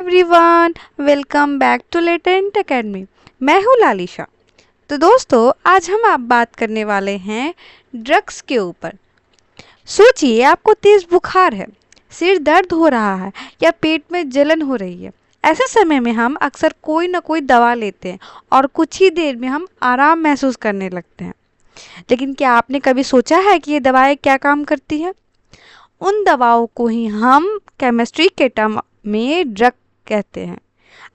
Everyone, welcome back to latent academy. मैं हूँ लालिशा। तो दोस्तों, आज हम आप बात करने वाले हैं ड्रग्स के ऊपर। सोचिए, आपको तेज बुखार है, सिर दर्द हो रहा है या पेट में जलन हो रही है। ऐसे समय में हम अक्सर कोई ना कोई दवा लेते हैं और कुछ ही देर में हम आराम महसूस करने लगते हैं। लेकिन क्या आपने कभी सोचा है कि ये दवाएं क्या काम करती हैं? उन दवाओं को ही हम केमिस्ट्री के टर्म में ड्रग कहते हैं।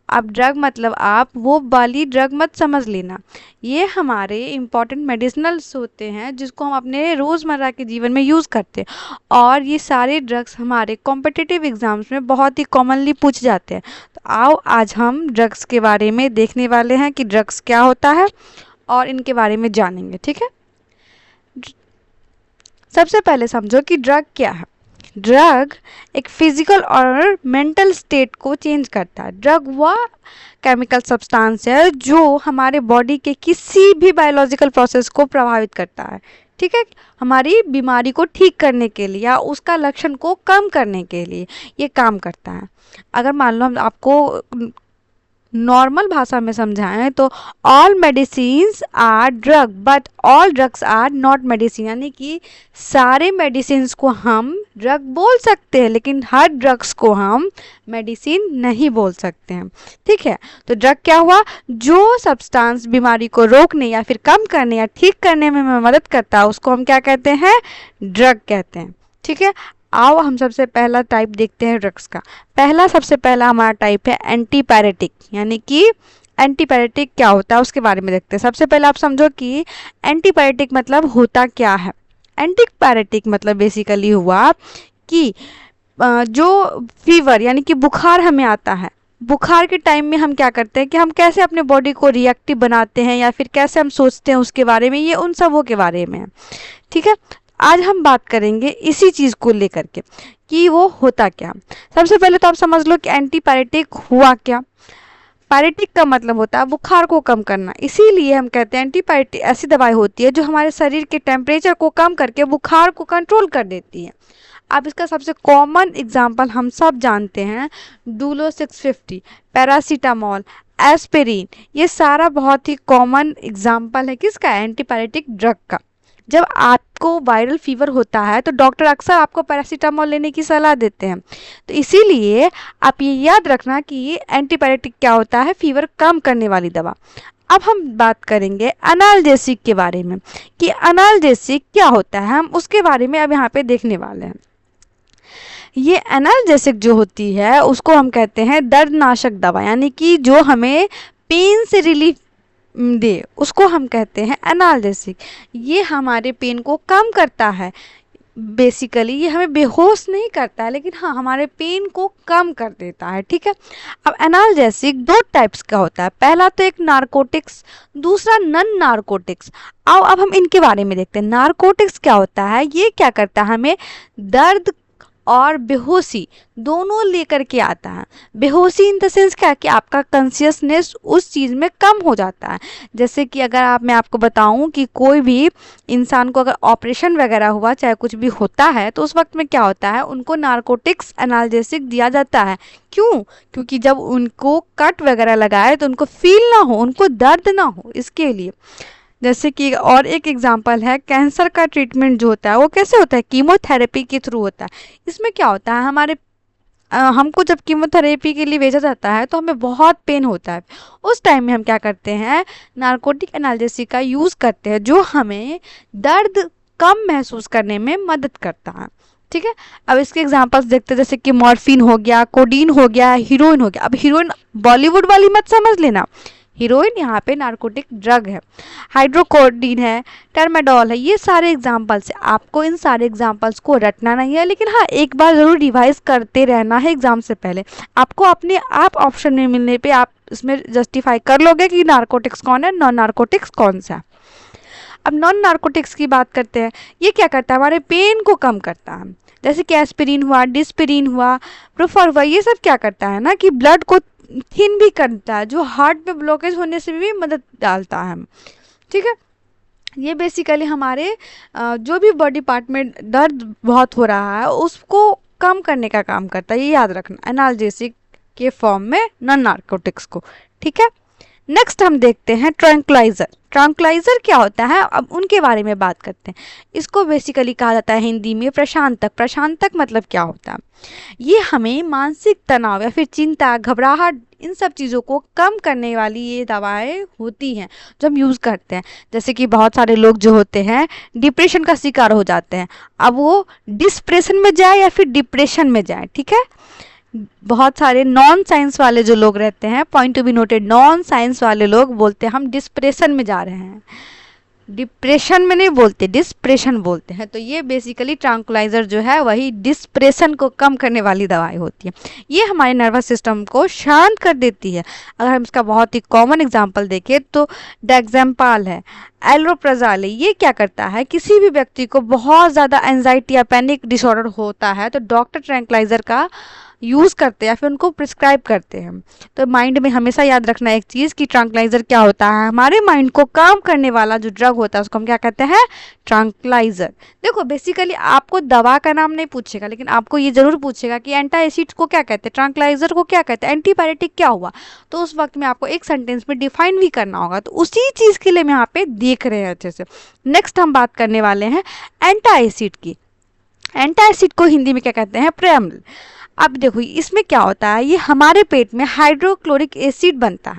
अब ड्रग मतलब आप वो वाली ड्रग मत समझ लेना। ये हमारे इम्पॉर्टेंट मेडिसिनल्स होते हैं जिसको हम अपने रोज़मर्रा के जीवन में यूज़ करते हैं, और ये सारे ड्रग्स हमारे कॉम्पिटिटिव एग्ज़ाम्स में बहुत ही कॉमनली पूछे जाते हैं। तो आओ, आज हम ड्रग्स के बारे में देखने वाले हैं कि ड्रग्स क्या होता है और इनके बारे में जानेंगे। ठीक है, सबसे पहले समझो कि ड्रग क्या है। ड्रग एक फिजिकल और मेंटल स्टेट को चेंज करता है। ड्रग वह केमिकल सब्सटेंस है जो हमारे बॉडी के किसी भी बायोलॉजिकल प्रोसेस को प्रभावित करता है। ठीक है, हमारी बीमारी को ठीक करने के लिए या उसका लक्षण को कम करने के लिए ये काम करता है। अगर मान लो हम आपको नॉर्मल भाषा में समझाएं तो all medicines are drug but all drugs are not medicine, यानी कि सारे मेडिसिन्स को हम ड्रग बोल सकते हैं लेकिन हर ड्रग्स को हम मेडिसिन नहीं बोल सकते हैं। ठीक है, तो ड्रग क्या हुआ? जो सब्सटेंस बीमारी को रोकने या फिर कम करने या ठीक करने में मदद करता है उसको हम क्या कहते हैं? ड्रग कहते हैं। ठीक है, आओ हम सबसे पहला टाइप देखते हैं ड्रग्स का। सबसे पहला हमारा टाइप है एंटीपायरेटिक, यानी कि एंटीपायरेटिक क्या होता है उसके बारे में देखते हैं। सबसे पहले आप समझो कि एंटीपायरेटिक मतलब होता क्या है। एंटीपायरेटिक मतलब बेसिकली हुआ कि जो फीवर यानी कि बुखार हमें आता है, बुखार के टाइम में हम क्या करते हैं कि हम कैसे अपने बॉडी को रिएक्टिव बनाते हैं या फिर कैसे हम सोचते हैं उसके बारे में, ये उन सबों के बारे में है। ठीक है, आज हम बात करेंगे इसी चीज़ को लेकर के कि वो होता क्या। सबसे पहले तो आप समझ लो कि एंटीपायरेटिक हुआ क्या। पायरेटिक का मतलब होता है बुखार को कम करना, इसीलिए हम कहते हैं एंटीपायरेटिक ऐसी दवाई होती है जो हमारे शरीर के टेम्परेचर को कम करके बुखार को कंट्रोल कर देती है। अब इसका सबसे कॉमन एग्जाम्पल हम सब जानते हैं, डूलो 650, पैरासीटामोल, एस्पिरिन, ये सारा बहुत ही कॉमन एग्जाम्पल है किसका? एंटीपायरेटिक ड्रग का। जब आपको वायरल फीवर होता है तो डॉक्टर अक्सर आपको पैरासीटामोल लेने की सलाह देते हैं। तो इसीलिए आप ये याद रखना कि ये एंटीपायरेटिक क्या होता है? फीवर कम करने वाली दवा। अब हम बात करेंगे एनाल्जेसिक के बारे में कि एनाल्जेसिक क्या होता है, हम उसके बारे में अब यहाँ पे देखने वाले हैं। ये एनाल्जेसिक जो होती है उसको हम कहते हैं दर्दनाशक दवा, यानी कि जो हमें पेन से रिलीफ दे उसको हम कहते हैं एनाल्जेसिक। ये हमारे पेन को कम करता है। बेसिकली ये हमें बेहोश नहीं करता है लेकिन हाँ हमारे पेन को कम कर देता है। ठीक है, अब एनाल्जेसिक दो टाइप्स का होता है। पहला तो एक नारकोटिक्स, दूसरा नन नारकोटिक्स। आओ अब हम इनके बारे में देखते हैं। नारकोटिक्स क्या होता है? ये क्या करता है? हमें दर्द और बेहोशी दोनों लेकर के आता है। बेहोशी इन द सेंस क्या कि आपका कॉन्शियसनेस उस चीज़ में कम हो जाता है। जैसे कि अगर मैं आपको बताऊं कि कोई भी इंसान को अगर ऑपरेशन वगैरह हुआ, चाहे कुछ भी होता है, तो उस वक्त में क्या होता है, उनको नारकोटिक्स एनाल्जेसिक दिया जाता है। क्यों? क्योंकि जब उनको कट वगैरह लगाए तो उनको फील ना हो, उनको दर्द ना हो, इसके लिए। जैसे कि और एक एग्जांपल है, कैंसर का ट्रीटमेंट जो होता है वो कैसे होता है? कीमोथेरेपी के थ्रू होता है। इसमें क्या होता है, हमको जब कीमोथेरेपी के लिए भेजा जाता है तो हमें बहुत पेन होता है। उस टाइम में हम क्या करते हैं? नारकोटिक एनाल्जेसिक का यूज़ करते हैं जो हमें दर्द कम महसूस करने में मदद करता है। ठीक है, अब इसके एग्जांपल्स देखते हैं, जैसे कि मॉर्फिन हो गया, कोडीन हो गया, हीरोइन हो गया। अब हीरोइन बॉलीवुड वाली मत समझ लेना, हीरोइन यहाँ पे नारकोटिक ड्रग है। हाइड्रोकोडीन है, टर्मेडोल है, ये सारे एग्जांपल्स है। आपको इन सारे एग्जांपल्स को रटना नहीं है, लेकिन हाँ एक बार ज़रूर रिवाइज करते रहना है एग्जाम से पहले। आपको अपने आप ऑप्शन में मिलने पे आप इसमें जस्टिफाई कर लोगे कि नारकोटिक्स कौन है, नॉन नारकोटिक्स कौन सा। अब नॉन नारकोटिक्स की बात करते हैं। ये क्या करता है? हमारे पेन को कम करता है। जैसे कि एस्पिरिन हुआ, डिस्पिरिन हुआ, प्रोफर हुआ, ये सब क्या करता है ना कि ब्लड को थिन भी करता है, जो हार्ट में ब्लॉकेज होने से भी मदद डालता है। ठीक है, ये बेसिकली हमारे जो भी बॉडी पार्ट में दर्द बहुत हो रहा है उसको कम करने का काम करता है, ये याद रखना। एनाल्जेसिक के फॉर्म में नॉन नार्कोटिक्स को। ठीक है, नेक्स्ट हम देखते हैं ट्रैंक्विलाइजर। ट्रैंक्विलाइजर क्या होता है, अब उनके बारे में बात करते हैं। इसको बेसिकली कहा जाता है हिंदी में प्रशांतक। प्रशांतक मतलब क्या होता है, ये हमें मानसिक तनाव या फिर चिंता, घबराहट, इन सब चीज़ों को कम करने वाली ये दवाएं होती हैं जो हम यूज़ करते हैं। जैसे कि बहुत सारे लोग जो होते हैं डिप्रेशन का शिकार हो जाते हैं, अब वो डिस्प्रेशन में जाए या फिर डिप्रेशन में जाए। ठीक है, बहुत सारे नॉन साइंस वाले जो लोग रहते हैं, point to be noted, non science वाले लोग बोलते हैं हम डिस्प्रेशन में जा रहे हैं, डिप्रेशन में नहीं बोलते, डिस्प्रेशन बोलते हैं। तो ये बेसिकली ट्रैंक्विलाइजर जो है वही डिस्प्रेशन को कम करने वाली दवाई होती है। ये हमारे नर्वस सिस्टम को शांत कर देती है। अगर हम इसका बहुत ही कॉमन एग्जांपल देखें तो डेक्सामेपाल है, एलोप्राजोल है। ये क्या करता है, किसी भी व्यक्ति को बहुत ज़्यादा एंजाइटी या पैनिक डिसऑर्डर होता है तो डॉक्टर ट्रैंक्विलाइजर का यूज़ करते हैं या फिर उनको प्रिस्क्राइब करते हैं। तो माइंड में हमेशा याद रखना एक चीज़ कि ट्रैंक्विलाइजर क्या होता है, हमारे माइंड को काम करने वाला जो ड्रग होता है उसको हम क्या कहते हैं, ट्रैंक्विलाइजर। देखो बेसिकली आपको दवा का नाम नहीं पूछेगा, लेकिन आपको ये जरूर पूछेगा कि एंटासिड को क्या कहते हैं, ट्रैंक्विलाइजर को क्या कहते हैं, एंटीबायोटिक क्या हुआ। तो उस वक्त में आपको एक सेंटेंस में डिफाइन भी करना होगा, तो उसी चीज़ के लिए हम यहाँ पे देख रहे हैं अच्छे से। नेक्स्ट हम बात करने वाले हैं एंटासिड की। एंटासिड को हिंदी में क्या कहते हैं, प्रेमल। अब देखो इसमें क्या होता है, ये हमारे पेट में हाइड्रोक्लोरिक एसिड बनता है।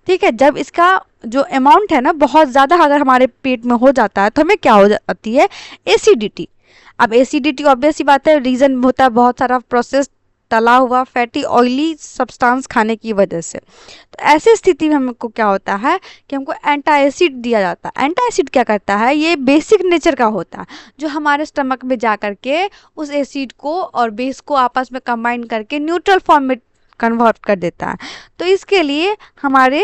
ठीक है, जब इसका जो अमाउंट है ना बहुत ज़्यादा अगर हमारे पेट में हो जाता है तो हमें क्या हो जाती है, एसिडिटी। अब एसिडिटी ऑब्वियस सी बात है, रीज़न होता है बहुत सारा प्रोसेस तला हुआ फैटी ऑयली सब्सटेंस खाने की वजह से। तो ऐसी स्थिति में हमको क्या होता है कि हमको एंटासिड दिया जाता है। एंटासिड क्या करता है, ये बेसिक नेचर का होता है जो हमारे स्टमक में जा करके उस एसिड को और बेस को आपस में कंबाइन करके न्यूट्रल फॉर्म में कन्वर्ट कर देता है। तो इसके लिए हमारे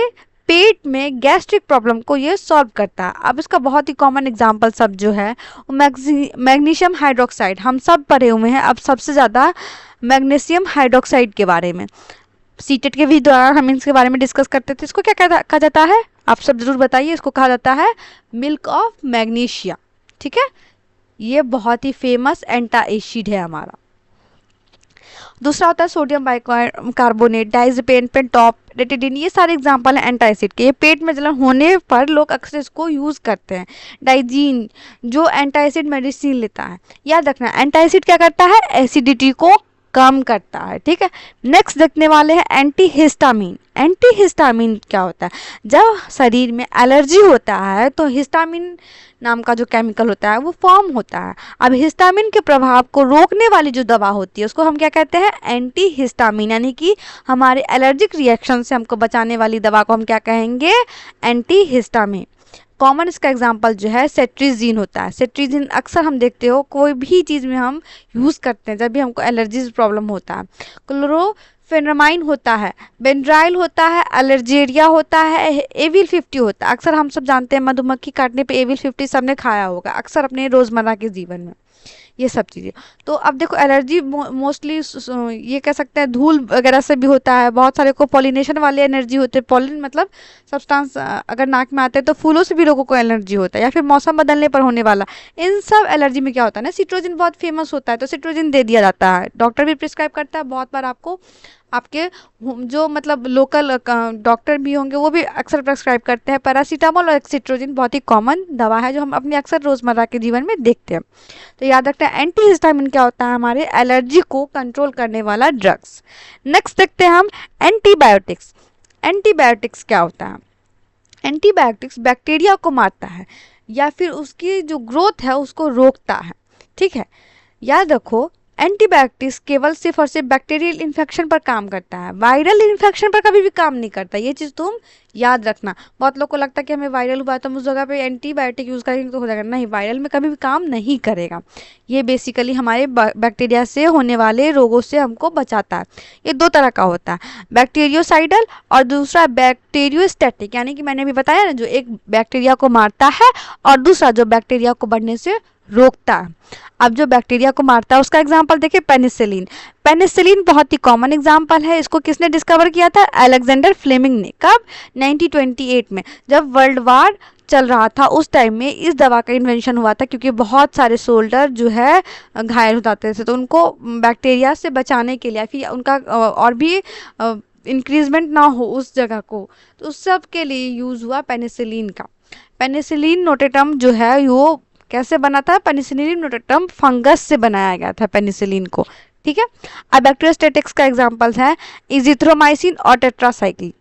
पेट में गैस्ट्रिक प्रॉब्लम को ये सॉल्व करता है। अब इसका बहुत ही कॉमन एग्जांपल सब जो है मैग्नीशियम हाइड्रोक्साइड, हम सब पढ़े हुए हैं अब सबसे ज़्यादा मैग्नीशियम हाइड्रोक्साइड के बारे में। सीटेट के भी दौरान हम इसके बारे में डिस्कस करते थे। इसको क्या कहा जाता है, आप सब जरूर बताइए। इसको कहा जाता है मिल्क ऑफ मैग्नीशिया। ठीक है, ये बहुत ही फेमस एंटा एसिड है हमारा। दूसरा होता है सोडियम बाइकार्बोनेट, डाइज़ेपेन, पेंटॉप, रेटिडिन। ये सारे एग्जांपल हैं एंटासिड के। ये पेट में जलन होने पर लोग अक्सर इसको यूज़ करते हैं। डाइजीन जो एंटासिड मेडिसिन लेता है, याद रखना एंटासिड क्या करता है, एसिडिटी को कम करता है। ठीक है, नेक्स्ट देखने वाले हैं एंटीहिस्टामिन। एंटीहिस्टामिन क्या होता है, जब शरीर में एलर्जी होता है तो हिस्टामिन नाम का जो केमिकल होता है वो फॉर्म होता है। अब हिस्टामिन के प्रभाव को रोकने वाली जो दवा होती है उसको हम क्या कहते हैं, एंटीहिस्टामिन। यानी कि हमारे एलर्जिक रिएक्शन से हमको बचाने वाली दवा को हम क्या कहेंगे, एंटीहिस्टामिन। कॉमन इसका एग्जांपल जो है सेट्रिजिन होता है। सेट्रिजिन अक्सर हम देखते हो कोई भी चीज़ में हम यूज़ करते हैं जब भी हमको एलर्जी प्रॉब्लम होता है। क्लोरोफेनामाइन होता है, बेंड्राइल होता है, एलर्जेरिया होता है, एविल 50 होता है। अक्सर हम सब जानते हैं मधुमक्खी काटने पे एविल 50 सबने खाया होगा अक्सर अपने रोज़मर्रा के जीवन में, ये सब चीज़ें। तो अब देखो एलर्जी मोस्टली ये कह सकते हैं धूल वगैरह से भी होता है। बहुत सारे को पॉलिनेशन वाले एलर्जी होते हैं। पॉलिन मतलब सब्सटेंस अगर नाक में आते हैं तो फूलों से भी लोगों को एलर्जी होता है, या फिर मौसम बदलने पर होने वाला। इन सब एलर्जी में क्या होता है ना, सिट्रोजिन बहुत फेमस होता है तो सिट्रोजिन दे दिया जाता है। डॉक्टर भी प्रिस्क्राइब करता है। बहुत बार आपको आपके जो मतलब लोकल डॉक्टर भी होंगे वो भी अक्सर प्रिस्क्राइब करते हैं। पैरासीटामोल और सिट्रोजिन बहुत ही कॉमन दवा है जो हम अपने अक्सर रोज़मर्रा के जीवन में देखते हैं। तो याद रखते हैं एंटीहिस्टामिन क्या होता है, हमारे एलर्जी को कंट्रोल करने वाला ड्रग्स। नेक्स्ट देखते हैं हम एंटीबायोटिक्स। एंटीबायोटिक्स क्या होता है, एंटीबायोटिक्स बैक्टीरिया को मारता है या फिर उसकी जो ग्रोथ है उसको रोकता है। ठीक है, याद रखो एंटीबायोटिक्स केवल सिर्फ और सिर्फ बैक्टीरियल इन्फेक्शन पर काम करता है, वायरल इन्फेक्शन पर कभी भी काम नहीं करता। ये चीज़ तुम याद रखना। बहुत लोग को लगता है कि हमें वायरल हुआ तो हम उस जगह पे एंटीबायोटिक यूज़ करेंगे तो हो जाएगा, नहीं, वायरल में कभी भी काम नहीं करेगा। ये बेसिकली हमारे बैक्टीरिया से होने वाले रोगों से हमको बचाता है। ये दो तरह का होता है, बैक्टीरियोसाइडल और दूसरा बैक्टीरियोस्टैटिक। यानी कि मैंने भी बताया ना, जो एक बैक्टीरिया को मारता है और दूसरा जो बैक्टीरिया को बढ़ने से रोकता है। अब जो बैक्टीरिया को मारता है उसका एग्जांपल देखिए पेनिसिलिन। पेनिसिलिन बहुत ही कॉमन एग्जांपल है। इसको किसने डिस्कवर किया था, अलेक्जेंडर फ्लेमिंग ने। कब, 1928 में, जब वर्ल्ड वार चल रहा था उस टाइम में इस दवा का इन्वेंशन हुआ था, क्योंकि बहुत सारे सोल्जर जो है घायल हो जाते थे, तो उनको बैक्टीरिया से बचाने के लिए फिर उनका और भी इंक्रीजमेंट ना हो उस जगह को, तो उस सब के लिए यूज़ हुआ पेनिसिलिन का। पेनिसिलिन नोटेटम जो है वो कैसे बना था? पेनिसिलिन नोटेटम फंगस से बनाया गया था पेनिसिलिन को, ठीक है। अब बैक्टीरियोस्टेटिक्स का एग्जांपल्स हैं इजिथ्रोमाइसिन और टेट्रासाइक्लिन।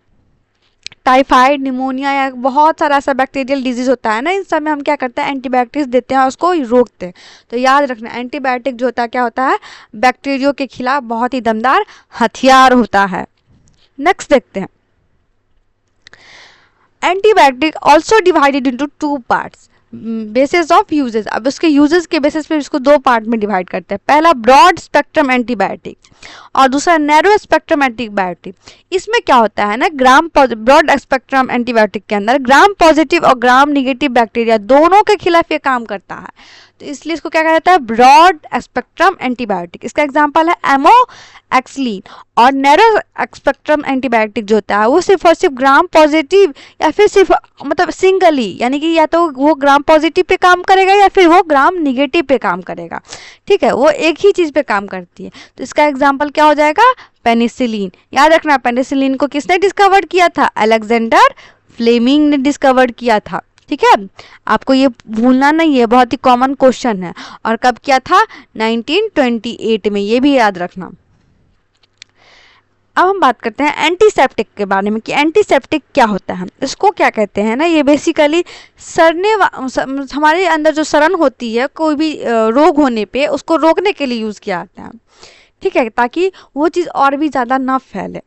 टाइफाइड, निमोनिया या बहुत सारा ऐसा बैक्टीरियल डिजीज होता है ना, इन सब में हम क्या करते हैं? एंटीबायोटिक्स देते हैं और उसको रोकते हैं। तो याद रखना, एंटीबायोटिक जो होता है क्या होता है? बैक्टीरियो के खिलाफ बहुत ही दमदार हथियार होता है। नेक्स्ट देखते हैं, antibiotic also divided into 2 parts basis of uses. अब उसके यूजेस के बेसिस पे इसको 2 पार्ट में डिवाइड करते हैं। पहला ब्रॉड स्पेक्ट्रम एंटीबायोटिक और दूसरा नैरो स्पेक्ट्रम एंटीबायोटिक। इसमें क्या होता है ना, ब्रॉड स्पेक्ट्रम एंटीबायोटिक के अंदर ग्राम पॉजिटिव और ग्राम निगेटिव बैक्टीरिया दोनों के खिलाफ ये काम करता है, तो इसलिए इसको क्या कहा जाता है? Broad spectrum antibiotic. इसका एग्जांपल है एमोएक्सलिन। और नैरो स्पेक्ट्रम एंटीबायोटिक जो होता है वो सिर्फ और सिर्फ ग्राम पॉजिटिव या फिर सिर्फ मतलब सिंगली, यानी कि या तो वो ग्राम पॉजिटिव पे काम करेगा या फिर वो ग्राम निगेटिव पे काम करेगा, ठीक है, वो एक ही चीज़ पे काम करती है। तो इसका एग्जाम्पल क्या हो जाएगा? पेनिसिलिन। याद रखना, पेनिसिलिन को किसने डिस्कवर किया था? अलेक्जेंडर फ्लेमिंग ने डिस्कवर किया था, ठीक है। आपको ये भूलना नहीं है, बहुत ही कॉमन क्वेश्चन है। और कब किया था? 1928 में, ये भी याद रखना। अब हम बात करते हैं एंटीसेप्टिक के बारे में कि एंटीसेप्टिक क्या होता है। इसको क्या कहते हैं ना, ये बेसिकली हमारे अंदर जो सड़न होती है कोई भी रोग होने पे उसको रोकने के लिए यूज़ किया जाता है, ठीक है, ताकि वो चीज़ और भी ज़्यादा ना फैले।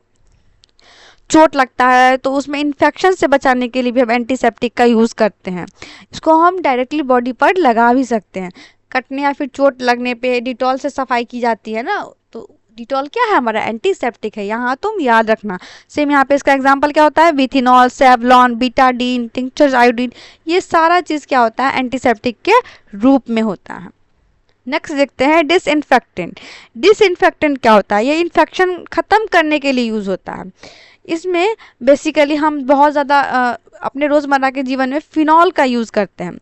चोट लगता है तो उसमें इन्फेक्शन से बचाने के लिए भी हम एंटीसेप्टिक का यूज़ करते हैं। इसको हम डायरेक्टली बॉडी पर लगा भी सकते हैं। कटने या फिर चोट लगने पे डिटॉल से सफाई की जाती है ना, तो डिटॉल क्या है? हमारा एंटीसेप्टिक है, यहाँ तुम याद रखना। सेम यहाँ पे इसका एग्जांपल क्या होता है? विथिनॉल, सेवलॉन, बीटाडीन, टिंक्चर आयोडीन, ये सारा चीज़ क्या होता है? एंटीसेप्टिक के रूप में होता है। नेक्स्ट देखते हैं डिसइंफेक्टेंट। डिसइंफेक्टेंट क्या होता है? ये इन्फेक्शन ख़त्म करने के लिए यूज़ होता है। इसमें बेसिकली हम बहुत ज़्यादा अपने रोज़मर्रा के जीवन में फिनॉल का यूज़ करते हैं।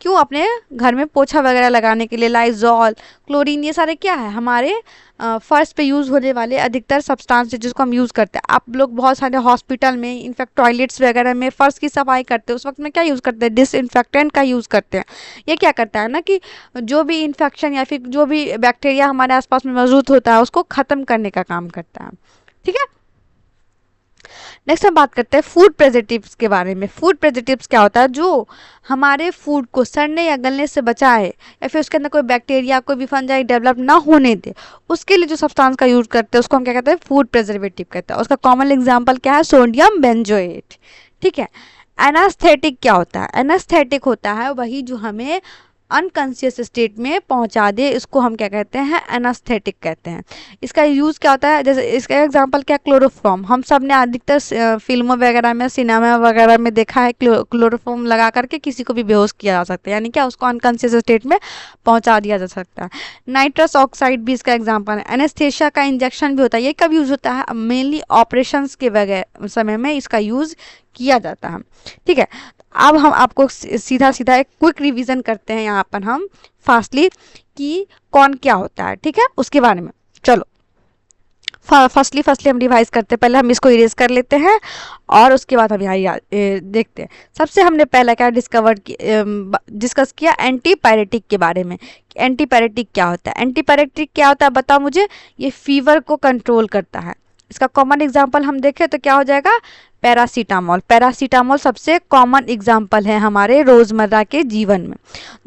क्यों? अपने घर में पोछा वगैरह लगाने के लिए लाइजॉल, क्लोरीन, ये सारे क्या है? हमारे फर्श पे यूज़ होने वाले अधिकतर सब्सटेंस जिसको हम यूज़ करते हैं। आप लोग बहुत सारे हॉस्पिटल में, इनफैक्ट टॉयलेट्स वगैरह में फर्श की सफाई करते हैं, उस वक्त में क्या यूज़ करते हैं? डिसइंफेक्टेंट का यूज़ करते हैं। ये क्या करता है ना कि जो भी इन्फेक्शन या फिर जो भी बैक्टीरिया हमारे आसपास में मौजूद होता है उसको ख़त्म करने का काम करता है, ठीक है। नेक्स्ट हम बात करते हैं फूड प्रिजर्वेटिव्स के बारे में। फूड प्रिजर्वेटिव्स क्या होता है? जो हमारे फूड को सड़ने या गलने से बचाए या फिर उसके अंदर कोई बैक्टीरिया, कोई भी फंजाई डेवलप ना होने दे, उसके लिए जो सब्सटेंस का यूज करते हैं उसको हम क्या कहते हैं? फूड प्रिजर्वेटिव कहते हैं। उसका कॉमन एग्जाम्पल क्या है? सोडियम बेंजोएट, ठीक है। एनास्थेटिक क्या होता है? एनास्थेटिक होता है वही जो हमें अनकॉन्शियस स्टेट में पहुंचा दे, इसको हम क्या कहते हैं? एनास्थेटिक कहते हैं। इसका यूज़ क्या होता है? जैसे इसका एग्जांपल क्या? क्लोरोफॉर्म। हम सब ने अधिकतर फिल्मों वगैरह में, सिनेमा वगैरह में देखा है, क्लोरोफॉर्म लगा करके किसी को भी बेहोश किया जा सकता है, यानी क्या उसको अनकॉन्शियस स्टेट में पहुंचा दिया जा सकता है। नाइट्रस ऑक्साइड भी इसका एग्जाम्पल है। एनेस्थेशिया का इंजेक्शन भी होता है। ये कब यूज़ होता है? मेनली ऑपरेशंस के वगैरह समय में इसका यूज़ किया जाता है, ठीक है। अब हम आपको सीधा सीधा एक क्विक रिवीजन करते हैं यहाँ पर हम फास्टली कि कौन क्या होता है, ठीक है, उसके बारे में। चलो फर्स्टली हम रिवाइज करते हैं। पहले हम इसको इरेज कर लेते हैं और उसके बाद हम यहाँ देखते हैं। सबसे हमने पहला क्या डिस्कस किया? एंटीपायरेटिक के बारे में। एंटीपायरेटिक क्या होता है? एंटीपायरेटिक क्या होता है बताओ मुझे? ये फीवर को कंट्रोल करता है। इसका कॉमन एग्जाम्पल हम देखें तो क्या हो जाएगा? पैरासीटामोल। पैरासीटामोल सबसे कॉमन एग्जाम्पल है हमारे रोजमर्रा के जीवन में।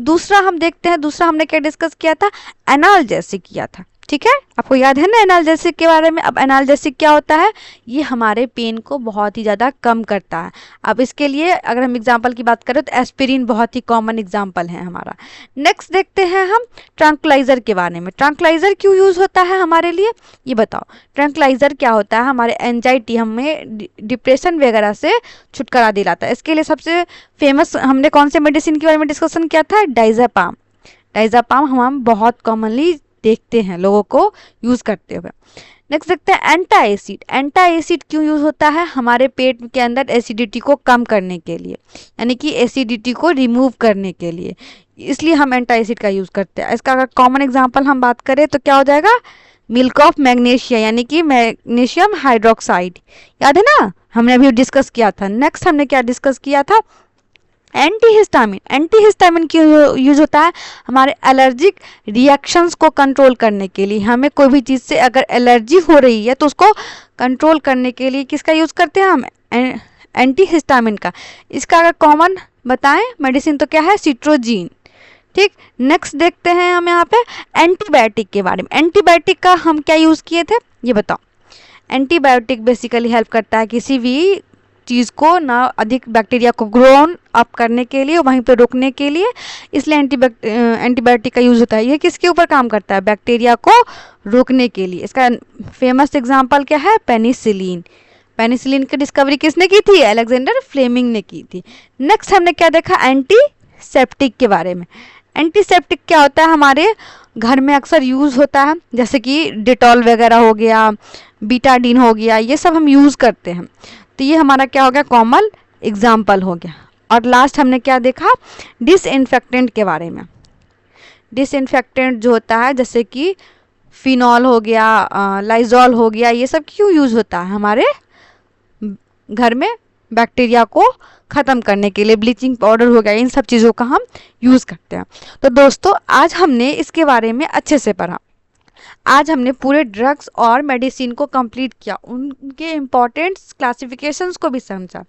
दूसरा हम देखते हैं, दूसरा हमने क्या डिस्कस किया था? एनाल्जेसिक किया था, ठीक है। आपको याद है ना एनाल्जेसिक के बारे में? अब एनाल्जेसिक क्या होता है? ये हमारे पेन को बहुत ही ज़्यादा कम करता है। अब इसके लिए अगर हम एग्जांपल की बात करें तो एस्पिरिन बहुत ही कॉमन एग्जांपल है हमारा। नेक्स्ट देखते हैं हम ट्रंक्लाइजर के बारे में। ट्रंक्लाइजर क्यों यूज़ होता है हमारे लिए, ये बताओ। ट्रंक्लाइजर क्या होता है? हमारे एंजाइटी, हमें डिप्रेशन वगैरह से छुटकारा दिलाता है। इसके लिए सबसे फेमस हमने कौन से मेडिसिन के बारे में डिस्कशन किया था? डाइज़ापाम। डाइज़ापाम हम बहुत कॉमनली देखते हैं लोगों को यूज़ करते हुए। नेक्स्ट देखते हैं एंटा एसिड। एंटा एसिड क्यों यूज होता है? हमारे पेट के अंदर एसिडिटी को कम करने के लिए, यानी कि एसिडिटी को रिमूव करने के लिए, इसलिए हम एंटा एसिड का यूज करते हैं। इसका अगर कॉमन एग्जांपल हम बात करें तो क्या हो जाएगा? मिल्क ऑफ मैग्नीशिया, यानी कि मैग्नीशियम हाइड्रोक्साइड, याद है ना, हमने अभी डिस्कस किया था। नेक्स्ट हमने क्या डिस्कस किया था? एंटीहिस्टामिन। एंटीहिस्टामिन क्यों यूज होता है? हमारे एलर्जिक रिएक्शंस को कंट्रोल करने के लिए। हमें कोई भी चीज़ से अगर एलर्जी हो रही है तो उसको कंट्रोल करने के लिए किसका यूज़ करते हैं हम? एंटीहिस्टामिन का। इसका अगर कॉमन बताएं मेडिसिन तो क्या है? सिट्रोजिन। ठीक, नेक्स्ट देखते हैं हम यहाँ पे एंटीबायोटिक के बारे में। एंटीबायोटिक का हम क्या यूज़ किए थे ये बताओ। एंटीबायोटिक बेसिकली हेल्प करता है किसी भी चीज़ को ना अधिक बैक्टीरिया को ग्रोन अप करने के लिए, वहीं पे रोकने के लिए, इसलिए एंटीबायोटिक का यूज़ होता है। ये किसके ऊपर काम करता है? बैक्टीरिया को रोकने के लिए। इसका फेमस एग्जांपल क्या है? पेनिसिलिन। पेनिसिलिन की डिस्कवरी किसने की थी? अलेक्जेंडर फ्लेमिंग ने की थी। नेक्स्ट हमने क्या देखा? एंटीसेप्टिक के बारे में। एंटीसेप्टिक क्या होता है? हमारे घर में अक्सर यूज़ होता है, जैसे कि डिटॉल वगैरह हो गया, बीटाडीन हो गया, ये सब हम यूज़ करते हैं। तो ये हमारा क्या हो गया? कॉमन एग्जाम्पल हो गया। और लास्ट हमने क्या देखा? डिसइंफेक्टेंट के बारे में। डिसइंफेक्टेंट जो होता है जैसे कि फिनॉल हो गया, लाइजॉल हो गया, ये सब क्यों यूज़ होता है? हमारे घर में बैक्टीरिया को ख़त्म करने के लिए। ब्लीचिंग पाउडर हो गया, इन सब चीज़ों का हम यूज़ करते हैं। तो दोस्तों आज हमने इसके बारे में अच्छे से पढ़ा। आज हमने पूरे ड्रग्स और मेडिसिन को कंप्लीट किया, उनके इम्पॉर्टेंट्स क्लासिफिकेशंस को भी समझा।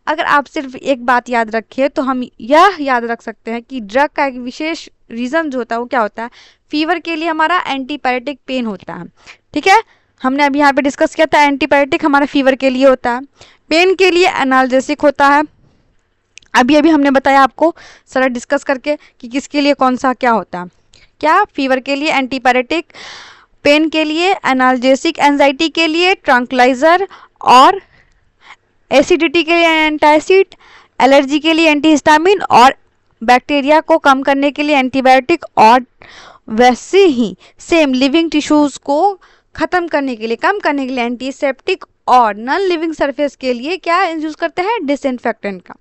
अगर आप सिर्फ एक बात याद रखिए तो हम यह याद रख सकते हैं कि ड्रग का एक विशेष रीज़न जो होता है वो क्या होता है? फीवर के लिए हमारा एंटीपायरेटिक पेन होता है। ठीक है, हमने अभी यहाँ पे डिस्कस किया था एंटीपायरेटिक हमारा फीवर के लिए होता है, पेन के लिए एनाल्जेसिक होता है। अभी हमने बताया आपको सारा डिस्कस करके कि किसके लिए कौन सा क्या होता है। क्या? फीवर के लिए एंटीपायरेटिक, पेन के लिए एनाल्जेसिक, एंजाइटी के लिए ट्रंक्लाइजर, और एसिडिटी के लिए एंटासिड, एलर्जी के लिए एंटीहिस्टामिन, और बैक्टीरिया को कम करने के लिए एंटीबायोटिक, और वैसे ही सेम लिविंग टिश्यूज को ख़त्म करने के लिए, कम करने के लिए एंटीसेप्टिक, और नॉन लिविंग सरफेस के लिए क्या यूज़ करते हैं? डिसइंफेक्टेंट का।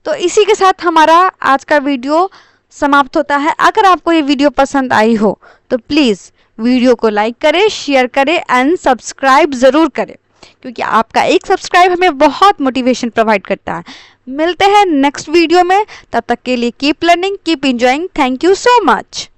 तो इसी के साथ हमारा आज का वीडियो समाप्त होता है। अगर आपको ये वीडियो पसंद आई हो तो प्लीज़ वीडियो को लाइक करें, शेयर करें एंड सब्सक्राइब ज़रूर करें, क्योंकि आपका एक सब्सक्राइब हमें बहुत मोटिवेशन प्रोवाइड करता है। मिलते हैं नेक्स्ट वीडियो में, तब तक के लिए keep learning, keep enjoying. Thank you so much.